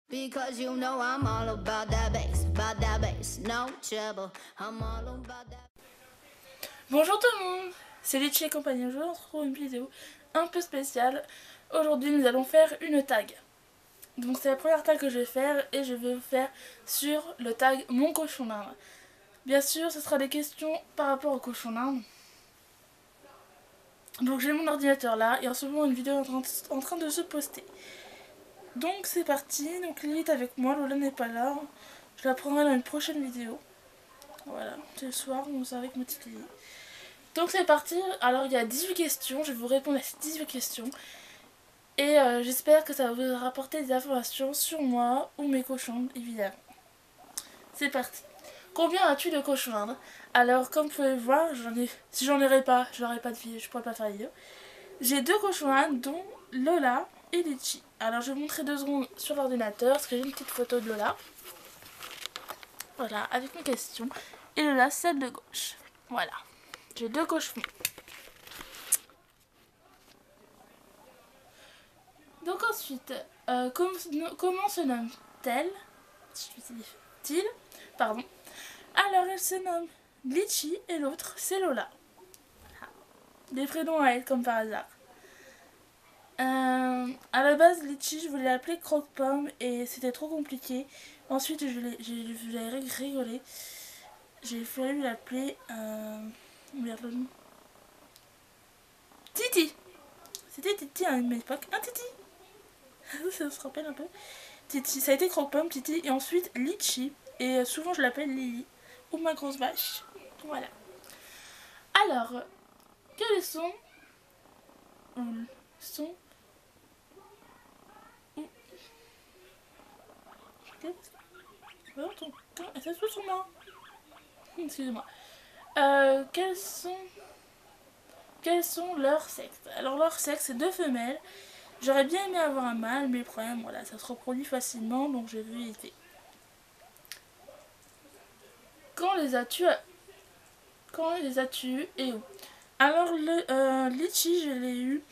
Because you know I'm all about that bass, no trouble, I'm all about that. Bonjour tout le monde, c'est Litchi et compagnie. Aujourd'hui on se retrouve une vidéo un peu spéciale. Aujourd'hui nous allons faire une tag. Donc c'est la première tag que je vais faire et je vais vous faire sur le tag mon cochon d'Inde. Bien sûr ce sera des questions par rapport au cochon d'Inde. Donc j'ai mon ordinateur là et en ce moment une vidéo est en train de se poster. Donc c'est parti, donc Lily est avec moi, Lola n'est pas là. Je la prendrai dans une prochaine vidéo. Voilà, c'est le soir, on est avec ma petite Lily. Donc c'est parti, alors il y a 18 questions, je vais vous répondre à ces 18 questions. Et j'espère que ça va vous rapporter des informations sur moi ou mes cochons, évidemment. C'est parti. Combien as-tu de cochons d'Inde? Alors comme vous pouvez le voir, si j'en aurais pas, je n'aurais pas de vidéo, je pourrais pas faire de vidéo. J'ai deux cochons d'Inde dont Lola et Litchi. Alors je vais vous montrer 2 secondes sur l'ordinateur parce que j'ai une petite photo de Lola. Voilà, avec mes questions. Et Lola, celle de gauche. Voilà. J'ai deux cochons. Donc ensuite, comment se nomme-t-elle? Pardon. Alors elle se nomme Litchi et l'autre c'est Lola. Des prénoms à elle comme par hasard. À la base Litchi je voulais l'appeler Croque-Pomme et c'était trop compliqué. Ensuite j'ai rigolé. J'ai fallu l'appeler Titi. C'était Titi à une époque. Un Titi. Ça se rappelle un peu. Titi, ça a été Croque-Pomme, Titi et ensuite Litchi. Et souvent je l'appelle Lily ou ma grosse vache. Voilà. Alors, quels sont ça se sur moi. Excusez-moi. Quels sont leurs sexes? Alors leur sexe c'est 2 femelles. J'aurais bien aimé avoir un mâle, mais le problème, voilà, ça se reproduit facilement, donc j'ai vu éviter. Quand les as-tu eus et où? Alors le Litchi, je l'ai eu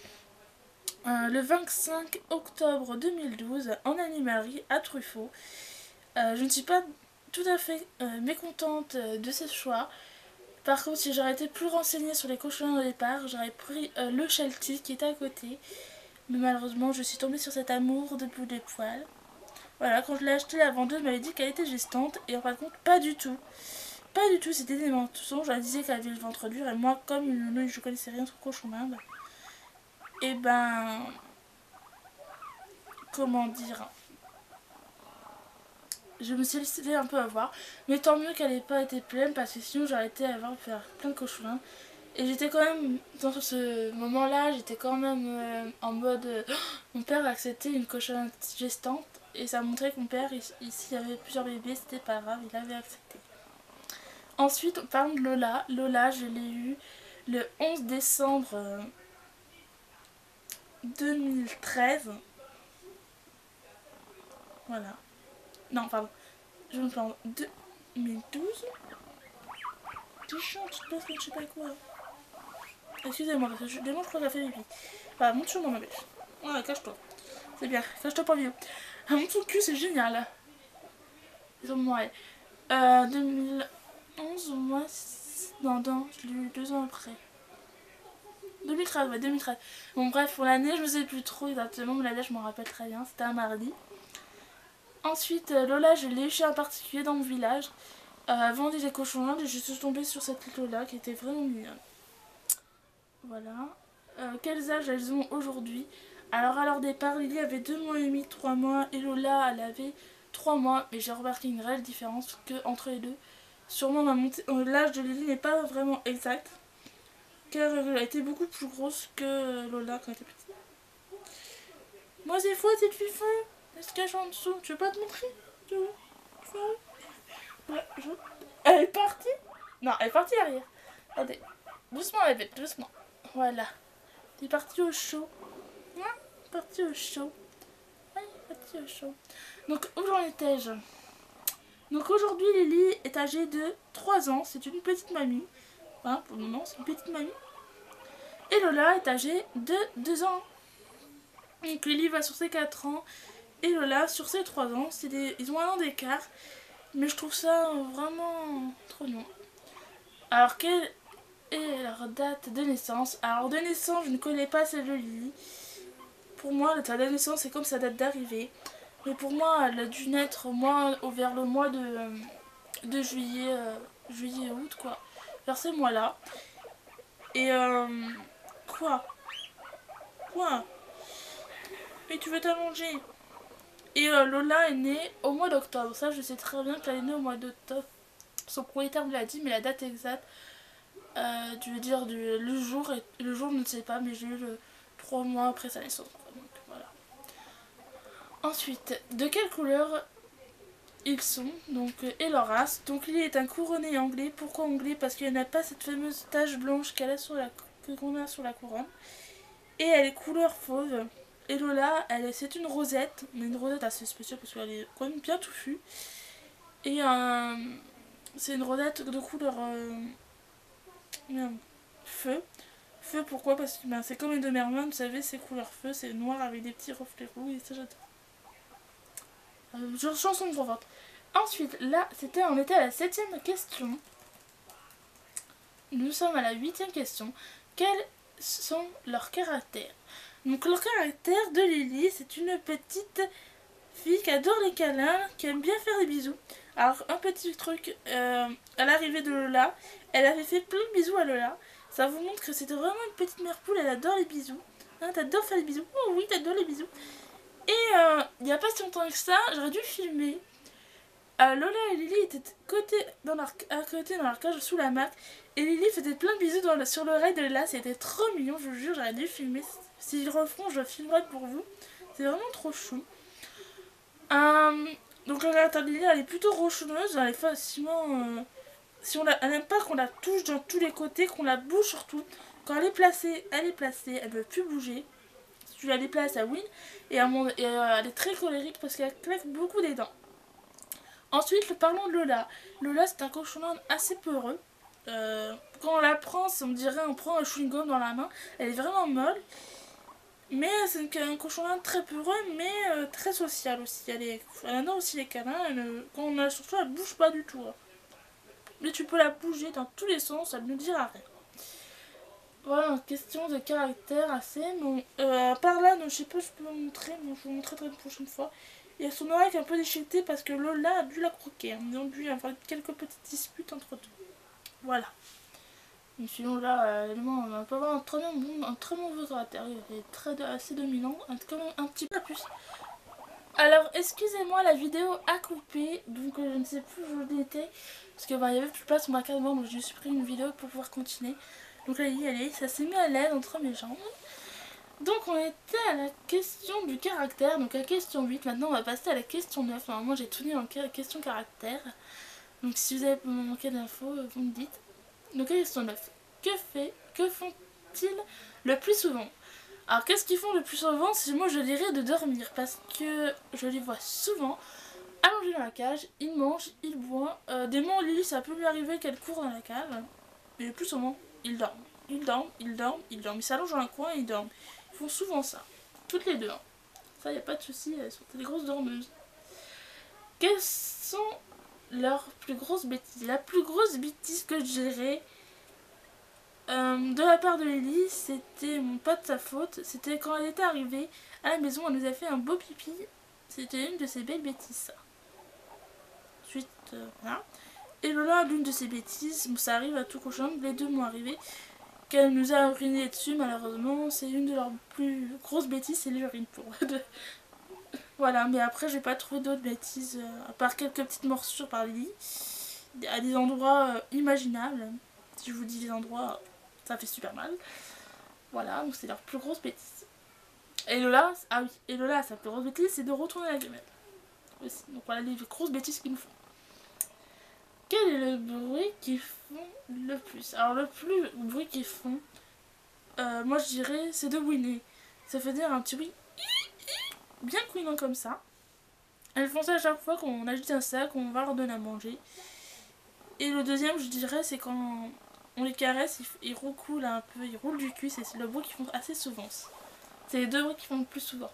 le 25 octobre 2012 en animalerie à Truffaut. Je ne suis pas tout à fait mécontente de ce choix. Par contre, si j'aurais été plus renseignée sur les cochons au départ, j'aurais pris le Sheltie qui était à côté. Mais malheureusement, je suis tombée sur cet amour de bout des poils. Voilà, quand je l'ai acheté, la vendeuse m'avait dit qu'elle était gestante. Et en fin de compte, pas du tout. Pas du tout, c'était des mensonges. Elle disait qu'elle avait le ventre dur. Et moi, comme je connaissais rien sur le cochon d'Inde, et ben... Comment dire, je me suis laissée un peu avoir, mais tant mieux qu'elle n'ait pas été pleine parce que sinon j'aurais été à avoir faire plein de cochons d'Inde. Et j'étais quand même, dans ce moment-là, j'étais quand même en mode mon père a accepté une cochonne gestante et ça montrait que mon père, s'il y avait plusieurs bébés, c'était pas grave, il avait accepté. Ensuite, on parle de Lola. Lola, je l'ai eu le 11 décembre 2013. Voilà. Non, pardon. Je me plante. 2012. Tu chantes, tu passes, je sais pas quoi. Excusez-moi, parce que je crois que j'ai fait pipi. Bah, monte sur moi, ma bêche. Ouais, cache-toi. C'est bien, cache-toi pas vieux. Monte son cul, c'est génial. Ils ont moi. 2011, moi. Non, je l'ai eu 2 ans après. 2013, ouais, 2013. Bon, bref, pour l'année, je ne sais plus trop exactement, mais l'année, je m'en rappelle très bien. C'était un mardi. Ensuite, Lola, je l'ai eu chez un particulier dans mon village. Vendait des cochons d'Inde et je suis tombée sur cette Lola qui était vraiment mignonne. Voilà. Quels âges elles ont aujourd'hui? Alors à leur départ, Lily avait 2 mois et demi, 3 mois et Lola elle avait 3 mois. Mais j'ai remarqué une réelle différence entre les deux. Sûrement l'âge de Lily n'est pas vraiment exact. Car elle a été beaucoup plus grosse que Lola quand elle était petite. Moi c'est fou cette fille fin. Elle se cache en dessous. Tu veux pas te montrer? Tu veux? Ouais, Elle est partie? Non, elle est partie arrière. Attendez. Doucement la bête, doucement. Voilà. T'es partie au chaud. Ouais, partie au chaud. Ouais, partie au chaud. Donc où j'en étais-je? Donc aujourd'hui Lily est âgée de 3 ans. C'est une petite mamie. Hein, pour le moment c'est une petite mamie. Et Lola est âgée de 2 ans. Donc Lily va sur ses 4 ans. et Lola, sur ces 3 ans, ils ont 1 an d'écart, mais je trouve ça vraiment trop mignon. Alors, quelle est leur date de naissance? Alors, de naissance, je ne connais pas celle de Lily. Pour moi, la date de naissance, c'est comme sa date d'arrivée. Mais pour moi, elle a dû naître vers le mois de juillet, juillet-août, quoi. Vers ces mois-là. Et quoi? Quoi? Mais tu veux t'allonger? Et Lola est née au mois d'octobre. Ça, je sais très bien qu'elle est née au mois d'octobre. Son propriétaire me l'a dit, mais la date exacte, je veux dire le jour, je ne sais pas, mais j'ai eu le 3 mois après sa naissance. Donc, voilà. Ensuite, de quelle couleur ils sont, donc, et leur race. Donc Lily est un couronné anglais. Pourquoi anglais? Parce qu'il n'a pas cette fameuse tache blanche qu'on a sur la couronne. Et elle est couleur fauve. Et Lola, c'est une rosette, mais une rosette assez spéciale parce qu'elle est quand même bien touffue. Et c'est une rosette de couleur feu. Feu pourquoi? Parce que c'est comme les deux Merman, vous savez, c'est couleur feu, c'est noir avec des petits reflets roux et ça j'adore. Chanson trop forte. Ensuite, là, on était à la 7ème question. Nous sommes à la 8ème question. Quels sont leurs caractères? Donc, le caractère de Lily, c'est une petite fille qui adore les câlins, qui aime bien faire des bisous. Alors, un petit truc, à l'arrivée de Lola, elle avait fait plein de bisous à Lola. Ça vous montre que c'était vraiment une petite mère poule, elle adore les bisous. Hein, t'adores faire des bisous? Oh oui, t'adores les bisous. Et il n'y a pas si longtemps que ça, j'aurais dû filmer. Lola et Lily étaient à côté dans leur cage sous la map. Et Lily faisait plein de bisous sur l'oreille de Lola. C'était trop mignon, je vous jure, j'aurais dû filmer. S'ils le refont, je le filmerai pour vous. C'est vraiment trop chou. Donc la caractère de Lily, elle est plutôt rochonneuse. Elle est facilement... elle n'aime pas qu'on la touche dans tous les côtés, qu'on la bouge surtout. Quand elle est placée, elle ne veut plus bouger. Si tu la déplaces, elle win. Et elle est très colérique parce qu'elle claque beaucoup des dents. Ensuite, parlons de Lola. Lola, c'est un cochon assez peureux. Quand on la prend, on dirait on prend un chewing-gum dans la main. Elle est vraiment molle. Mais c'est un cochon très peureux, mais très social aussi. Elle adore aussi les câlins. Quand on a surtout, elle bouge pas du tout. Mais tu peux la bouger dans tous les sens, elle ne dira rien. Voilà, une question de caractère assez. Bon, par là, je sais pas, je peux vous montrer, mais je vous montrerai une prochaine fois. Il y a son oreille qui est un peu déchiquetée parce que Lola a dû la croquer. Ils ont dû avoir quelques petites disputes entre eux. Voilà. Mais sinon là, on peut avoir un très mauvais caractère. Il est assez dominant, un petit peu plus. Alors, excusez-moi, la vidéo a coupé. Donc, je ne sais plus où j'en étais. Parce qu'il y avait plus de place sur ma carte membre. Donc, j'ai supprimé une vidéo pour pouvoir continuer. Donc là, ça s'est mis à l'aise entre mes jambes. Donc on était à la question du caractère, donc à la question 8, maintenant on va passer à la question 9. Normalement j'ai tout mis en question caractère, donc si vous avez manqué d'infos, vous me dites. Donc à la question 9, que font-ils le plus souvent? Alors qu'est-ce qu'ils font le plus souvent? Moi je dirais de dormir, parce que je les vois souvent allongés dans la cage, ils mangent, ils boivent. Des moments Lily, ça peut lui arriver qu'elle court dans la cage, mais le plus souvent ils dorment. Ils dorment. Ils s'allongent dans un coin et ils dorment. Ils font souvent ça. Toutes les deux. Ça, y a pas de souci. Elles sont des grosses dormeuses. Quelles sont leurs plus grosses bêtises? La plus grosse bêtise que je dirais de la part de Lily, c'était pas de sa faute. C'était quand elle était arrivée à la maison, elle nous a fait un beau pipi. C'était une de ses belles bêtises, ça. Ensuite, voilà. Et Lola, l'une de ses bêtises, ça arrive à tout cochon, les deux m'ont arrivé. Qu'elle nous a uriné dessus, malheureusement, c'est une de leurs plus grosses bêtises, c'est l'urine pour eux. Voilà, mais après j'ai pas trouvé d'autres bêtises, à part quelques petites morsures par Lily, à des endroits imaginables. Si je vous dis les endroits, ça fait super mal. Voilà, donc c'est leur plus grosse bêtise. Et Lola, sa plus grosse bêtise, c'est de retourner la gamelle. Aussi. Donc voilà les grosses bêtises qu'ils nous font. Quel est le bruit qu'ils font le plus? Alors le bruit qu'ils font, moi je dirais, c'est de whiner. Ça fait dire un petit bruit bien couinant comme ça. Elles font ça à chaque fois qu'on agite un sac, on va leur donner à manger. Et le deuxième, je dirais, c'est quand on les caresse, ils roucoulent un peu, ils roulent du cul. C'est le bruit qu'ils font assez souvent. C'est les deux bruits qu'ils font le plus souvent.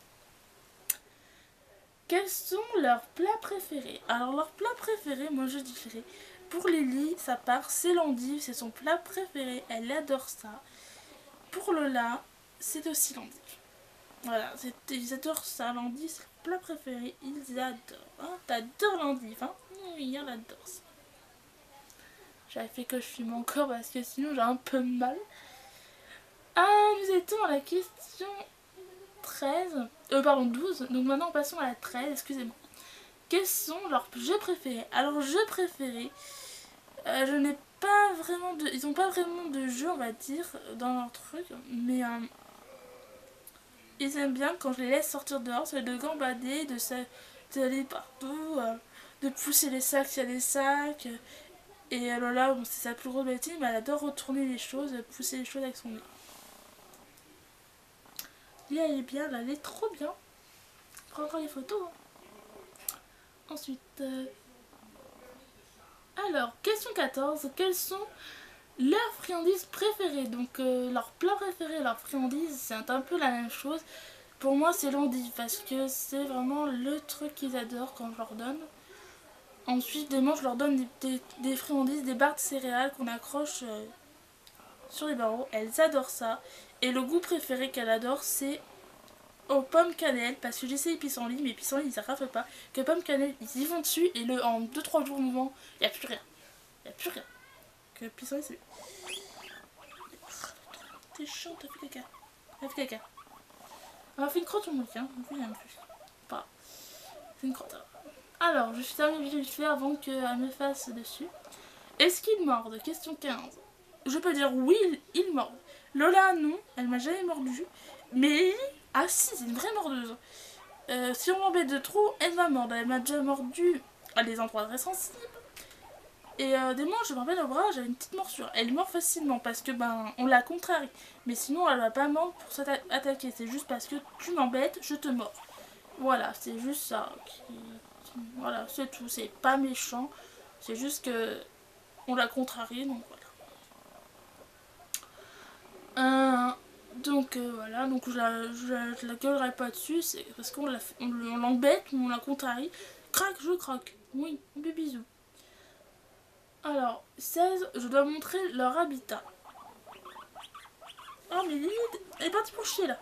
Quels sont leurs plats préférés? Alors leurs plats préférés, moi je dirais, pour Lily, ça part, c'est l'endive, c'est son plat préféré, elle adore ça. Pour Lola, c'est aussi l'endive. Voilà, ils adorent ça, l'endive, c'est le plat préféré, ils adorent. Hein, t'adores l'endive, hein? Oui, elle adore ça. J'avais fait que je fume encore parce que sinon j'ai un peu mal. Ah, nous étions à la question 13. Pardon, 12. Donc maintenant passons à la 13, excusez-moi. Quels sont leurs jeux préférés? Alors, jeux préférés, je n'ai pas vraiment de... Ils n'ont pas vraiment de jeu, on va dire, dans leur truc. Mais ils aiment bien quand je les laisse sortir dehors, c'est de gambader, d'aller partout, de pousser les sacs s'il y a des sacs. Et Lola, bon, c'est sa plus grosse bêtise, mais elle adore retourner les choses, pousser les choses avec son nez. Lia, elle est bien, là, elle est trop bien. Prends encore les photos. Hein. Ensuite, alors, question 14. Quelles sont leurs friandises préférées? Donc, leurs plats préférés, leurs friandises, c'est un peu la même chose. Pour moi, c'est l'endive parce que c'est vraiment le truc qu'ils adorent quand je leur donne. Ensuite, je leur donne des friandises, des barres de céréales qu'on accroche sur les barreaux. Elles adorent ça. Et le goût préféré qu'elles adorent, c'est aux pommes cannelle, parce que j'essaie pissenlit, mais pissenlit ils raflent pas. Que pommes cannelle, ils y vont dessus et en 2-3 jours mouvement, il n'y a plus rien. Il n'y a plus rien. Que pissenlit, c'est. T'es chiant, t'as fait caca. T'as fait caca. On a fait une crotte sur mon lit, hein. On fait rien plus. Pas. C'est une crotte. Alors, je suis terminée vite fait avant qu'elle me fasse dessus. Est-ce qu'ils mordent? Question 15. Je peux dire oui, ils mordent. Lola, non, elle m'a jamais mordu. Mais Lily, ah si, c'est une vraie mordeuse. Si on m'embête de trop, elle va mordre. Elle m'a déjà mordu à des endroits très sensibles. Et des manches, je me rappelle au bras, j'avais une petite morsure. Elle mord facilement parce que on la contrarie. Mais sinon, elle va pas mordre pour s'attaquer. C'est juste parce que tu m'embêtes, je te mords. Voilà, c'est juste ça. Voilà, c'est tout. C'est pas méchant. C'est juste que on la contrarie, donc voilà. Voilà, donc je la gueulerai pas dessus, c'est parce qu'on l'embête, on la contrarie. Crac, je craque. Oui, des bisous. Alors, 16, je dois montrer leur habitat. Oh, mais Lily, elle est partie pour chier là.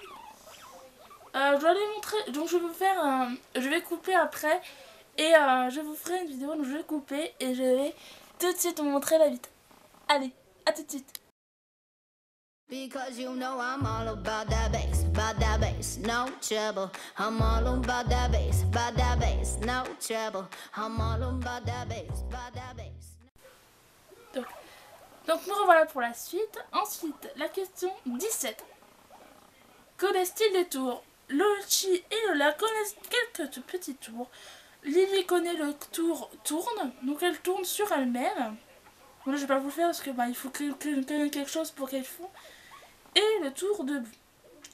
Je dois les montrer, donc je vais vous faire je vais couper après. Et je vous ferai une vidéo, donc je vais couper et je vais tout de suite vous montrer l'habitat. Allez, à tout de suite. Because you know I'm all about that bass, no trouble. I'm all about that bass, no trouble. I'm all about that bass. Donc nous revoilà pour la suite. Ensuite, la question 17. Connaissent-ils les tours? Lochi et Lola connaissent quelques petits tours. Lily connaît le tour tourne, donc elle tourne sur elle-même. Bon, là, je vais pas vous le faire parce que il faut qu'elle connaisse quelque chose pour qu'elle fasse. Et le tour debout.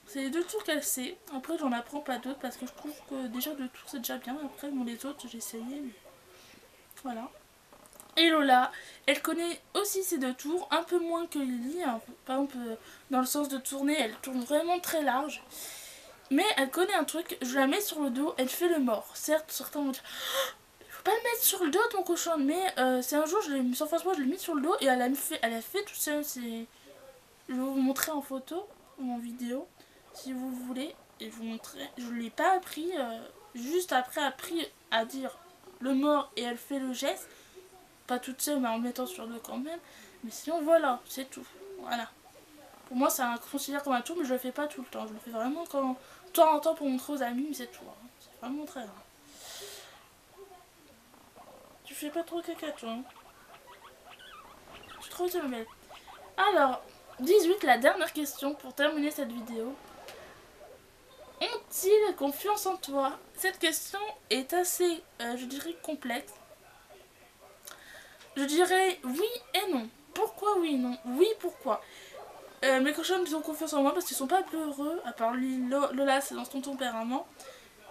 C'est les deux tours qu'elle sait. Après, j'en apprends pas d'autres parce que je trouve que déjà deux tours c'est déjà bien. Après, bon, les autres, j'ai essayé. Mais... voilà. Et Lola, elle connaît aussi ces deux tours, un peu moins que Lily. Hein. Par exemple, dans le sens de tourner, elle tourne vraiment très large. Mais elle connaît un truc, je la mets sur le dos, elle fait le mort. Certes, certains vont dire il faut pas le mettre sur le dos ton cochon, mais c'est un jour, sans forcément, je l'ai mis sur le dos et elle a fait tout ça. Je vais vous montrer en photo ou en vidéo si vous voulez. Et je vous montrer. Je ne l'ai pas appris, juste après appris à dire le mort et elle fait le geste. Pas toute seule, mais en le mettant sur le dos quand même. Mais sinon, voilà, c'est tout. Voilà. Pour moi, ça considère comme un tour, mais je le fais pas tout le temps. Je le fais vraiment quand de temps en temps pour montrer aux amis, mais c'est tout. Hein. C'est vraiment très rare. Tu fais pas trop caca, toi. Hein. Je trouve que belle. Alors, 18, la dernière question pour terminer cette vidéo. Ont-ils confiance en toi? Cette question est assez, je dirais, complexe. Je dirais oui et non. Pourquoi oui et non? Oui, pourquoi? Mes cochons ils ont confiance en moi parce qu'ils sont pas peureux, à part Lola, c'est dans son tempérament.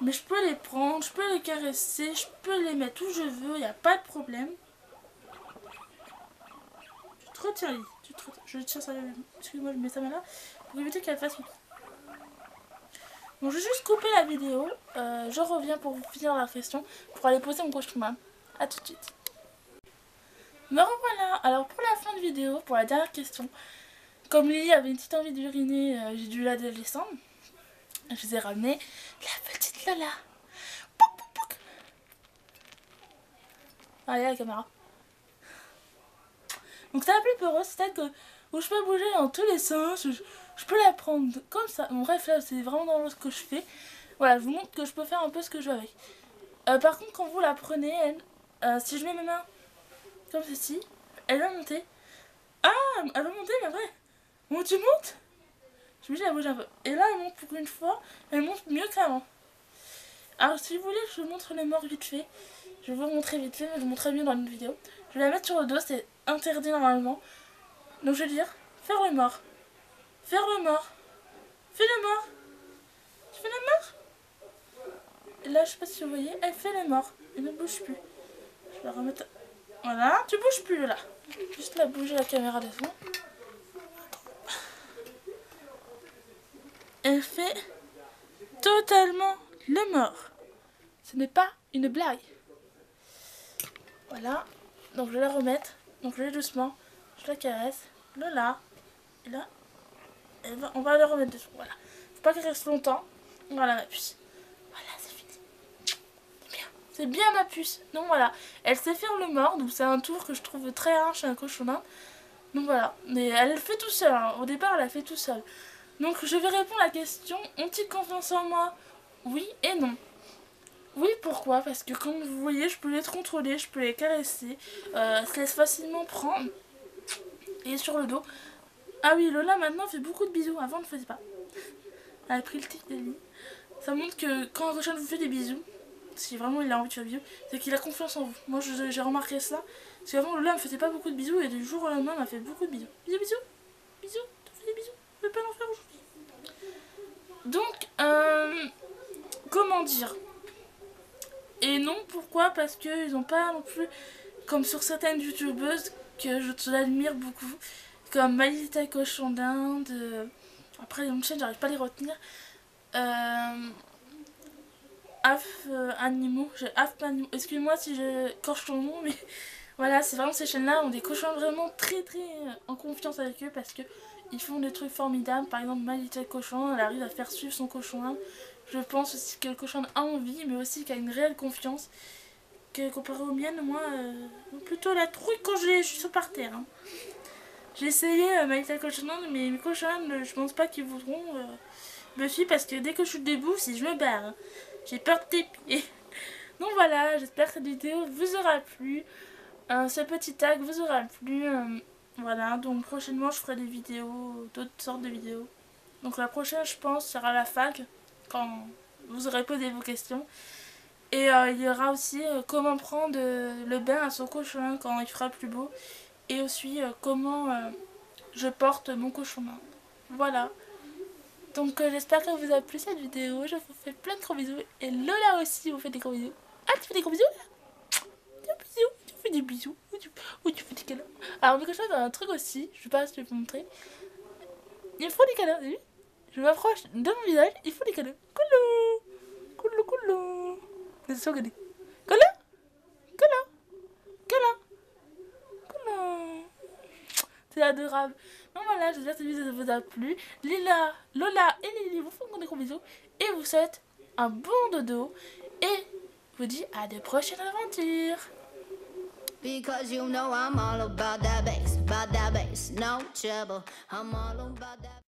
Mais je peux les prendre, je peux les caresser, je peux les mettre où je veux, il n'y a pas de problème. Tu te retiens, Lily. Je tiens ça, excuse-moi, je mets ça là pour éviter qu'elle fasse. Bon, je vais juste couper la vidéo. Je reviens pour finir la question, pour aller poser mon cochon. A tout de suite. Me revoilà. Alors pour la fin de vidéo, pour la dernière question, comme Lily avait une petite envie d'uriner, j'ai dû la descendre. Je vous ai ramené la petite Lola. Pouc, pouc, pouc. Allez, la caméra. Donc c'est la plus peureuse, c'est-à-dire que où je peux bouger dans tous les sens, je peux la prendre comme ça. Bon, bref, là c'est vraiment dans ce que je fais. Voilà, je vous montre que je peux faire un peu ce que je veux avec. Par contre, quand vous la prenez, elle, si je mets mes mains comme ceci, elle va monter. Ah, elle va monter, mais après, bon, tu montes. Je me dis, elle bouge un peu. Et là, elle monte pour une fois, elle monte mieux qu'avant. Alors, si vous voulez que je vous montre les morts vite fait, je vais vous montrer vite fait, mais je vous montrerai mieux dans une vidéo. Je vais la mettre sur le dos, c'est interdit normalement. Donc, je vais dire, faire le mort. Faire le mort. Fais le mort. Tu fais le mort. Et là, je sais pas si vous voyez, elle fait le mort. Elle ne bouge plus. Je vais la remettre. Voilà, tu bouges plus là. Juste la bouger la caméra devant. Elle fait totalement le mort. Ce n'est pas une blague. Voilà. Donc je vais la remettre. Donc je vais doucement. Je la caresse. Là. Et là. On va la remettre dessous. Voilà. Faut pas qu'elle reste longtemps. Voilà ma puce. Voilà, c'est fini. C'est bien. C'est bien ma puce. Donc voilà. Elle sait faire le mort. Donc c'est un tour que je trouve très rare chez un cochon d'Inde. Donc voilà. Mais elle le fait tout seul. Hein. Au départ, elle a fait tout seul. Donc je vais répondre à la question, ont-ils confiance en moi? Oui et non. Oui, pourquoi? Parce que comme vous voyez, je peux les contrôler, je peux les caresser, se laisse facilement prendre. Et sur le dos. Ah oui, Lola maintenant fait beaucoup de bisous, avant elle ne faisait pas. Elle a pris le tic de lui. Ça montre que quand un cochon vous fait des bisous, si vraiment il a envie de faire des bisous, c'est qu'il a confiance en vous. Moi j'ai remarqué ça, parce qu'avant Lola ne me faisait pas beaucoup de bisous et du jour au lendemain elle m'a fait beaucoup de bisous. Bisous, bisous, bisous, t'as fait des bisous. Je vais pas en faire aujourd'hui. Donc, comment dire? Et non, pourquoi? Parce qu'ils n'ont pas non plus, comme sur certaines youtubeuses que je l'admire beaucoup, comme Malita Cochon d'Inde, après les noms de chaîne, j'arrive pas à les retenir, Animaux, excuse-moi si je corche ton nom, mais voilà, c'est vraiment ces chaînes-là ont des cochons vraiment très en confiance avec eux parce que ils font des trucs formidables. Par exemple, My Little Cochon, elle arrive à faire suivre son cochon. Je pense aussi que le cochon a envie, mais aussi qu'il a une réelle confiance. Que comparé aux miennes, moi, plutôt la trouille quand je suis par terre. Hein. J'ai essayé My Little Cochon, mais mes cochons, je pense pas qu'ils voudront me suivre parce que dès que je suis debout, si je me barre, hein, j'ai peur de tes pieds. Donc voilà, j'espère que cette vidéo vous aura plu. Ce petit tag vous aura plu. Voilà, donc prochainement je ferai des vidéos, d'autres sortes de vidéos. Donc la prochaine je pense sera la fac, quand vous aurez posé vos questions. Et il y aura aussi comment prendre le bain à son cochon quand il fera plus beau. Et aussi comment je porte mon cochon. Voilà. Donc j'espère que vous a plu cette vidéo. Je vous fais plein de gros bisous. Et Lola aussi vous fait des gros bisous. Ah, tu fais des gros bisous là? Des bisous. Tu fais des bisous. Ou tu fais des câlins. Alors mes cochons ont un truc aussi. Je sais pas si je vais vous montrer. Ils font des câlins, vous avez vu? Je m'approche de mon visage. Ils font des câlins. Coulou. Coulou, coulou. Laissez-moi regarder. Coulou. Coulou. Coulou. Coulou. C'est adorable. Donc voilà, j'espère que cette vidéo vous a plu. Lola et Lily vous font des gros bisous. Et vous souhaite un bon dodo. Et vous dis à de prochaines aventures. Because you know I'm all about that bass, no trouble. I'm all about that.